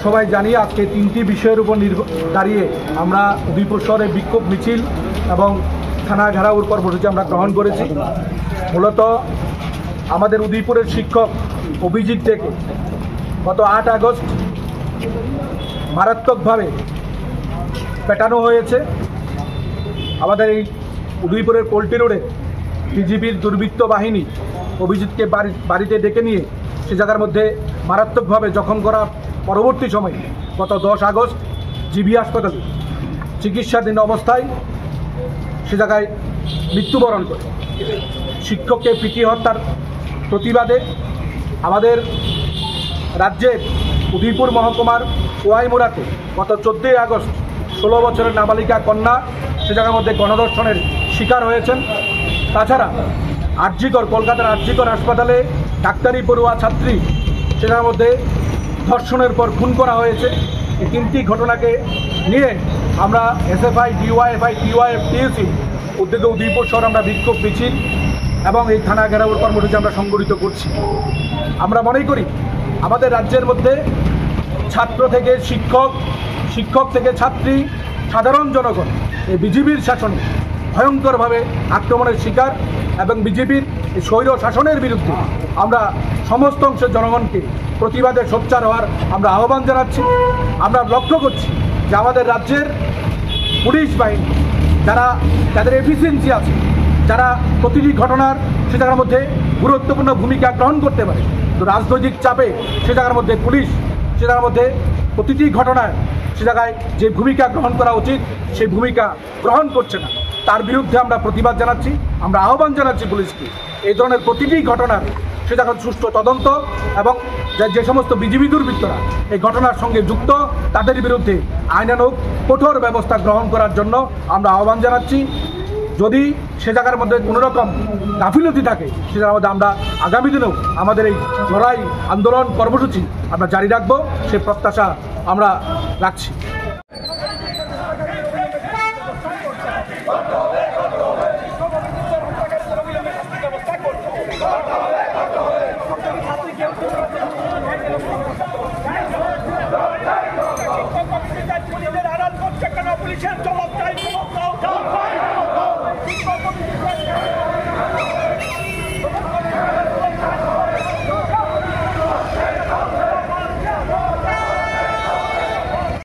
সবাই জানি আজকে তিনটি বিষয়ের উপর দাঁড়িয়ে আমরা উদয়পুর শহরে বিক্ষোভ মিছিল এবং থানা ঘেরাওর কর্মসূচি আমরা গ্রহণ করেছি। মূলত আমাদের উদয়পুরের শিক্ষক অভিজিৎ থেকে গত 8 আগস্ট মারাত্মকভাবে পেটানো হয়েছে। আমাদের এই উদয়পুরের পোল্ট্রি রোডে বিজিবির দুর্বৃত্ত বাহিনী অভিজিৎকে বাড়িতে ডেকে নিয়ে সে জায়গার মধ্যে মারাত্মকভাবে জখম করা পরবর্তী সময়ে গত 10 আগস্ট জিবি হাসপাতালে চিকিৎসাধীন অবস্থায় সে জায়গায় মৃত্যুবরণ করে। শিক্ষককে পিটিয়ে হত্যার প্রতিবাদে আমাদের রাজ্যের উদয়পুর মহকুমার ওয়াইমুরাতে গত 14 আগস্ট 16 বছরের নাবালিকা কন্যা সে জায়গার মধ্যে গণধর্ষণের শিকার হয়েছেন। তাছাড়া কলকাতার আরজিকর হাসপাতালে ডাক্তারি পড়ুয়া ছাত্রী সে জায়গার মধ্যে ধর্ষণের পর খুন করা হয়েছে। এই তিনটি ঘটনাকে নিয়ে আমরা এসএফআই, ডিওয়াইএফআই, টিওয়াইএফ, টিএসি উদ্যোগে উদয়পুর শহর আমরা বিক্ষোভ মিছিল এবং এই থানা ঘেরাওর কর্মসূচি আমরা সংগঠিত করছি। আমরা মনে করি আমাদের রাজ্যের মধ্যে ছাত্র থেকে শিক্ষক, শিক্ষক থেকে ছাত্রী, সাধারণ জনগণ এই বিজেপির শাসনে ভয়ঙ্করভাবে আক্রমণের শিকার এবং বিজেপির এই স্বৈর শাসনের বিরুদ্ধে আমরা সমস্ত অংশের জনগণকে প্রতিবাদে সোচ্চার হওয়ার আমরা আহ্বান জানাচ্ছি। আমরা লক্ষ্য করছি যে আমাদের রাজ্যের পুলিশ বাহিনী যাদের এফিসিয়েন্সি আছে, যারা প্রতিটি ঘটনার সে জায়গার মধ্যে গুরুত্বপূর্ণ ভূমিকা গ্রহণ করতে পারে, তো রাজনৈতিক চাপে সে জায়গার মধ্যে পুলিশ সে জায়গার মধ্যে প্রতিটি ঘটনায় সে জায়গায় যে ভূমিকা গ্রহণ করা উচিত সেই ভূমিকা গ্রহণ করছে না। তার বিরুদ্ধে আমরা প্রতিবাদ জানাচ্ছি। আমরা আহ্বান জানাচ্ছি পুলিশকে এই ধরনের প্রতিটি ঘটনার সে জায়গায় সুষ্ঠু তদন্ত এবং যে সমস্ত বিজেপি দুর্বৃত্তরা এই ঘটনার সঙ্গে যুক্ত তাদের বিরুদ্ধে আইনানুগ কঠোর ব্যবস্থা গ্রহণ করার জন্য আমরা আহ্বান জানাচ্ছি। যদি সে জায়গার মধ্যে কোনো রকম গাফিলতি থাকে সে জায়গার মধ্যে আমরা আগামী দিনেও আমাদের এই লড়াই আন্দোলন কর্মসূচি আমরা জারি রাখবো, সে প্রত্যাশা আমরা রাখছি। পুলিশের জবাব চাই।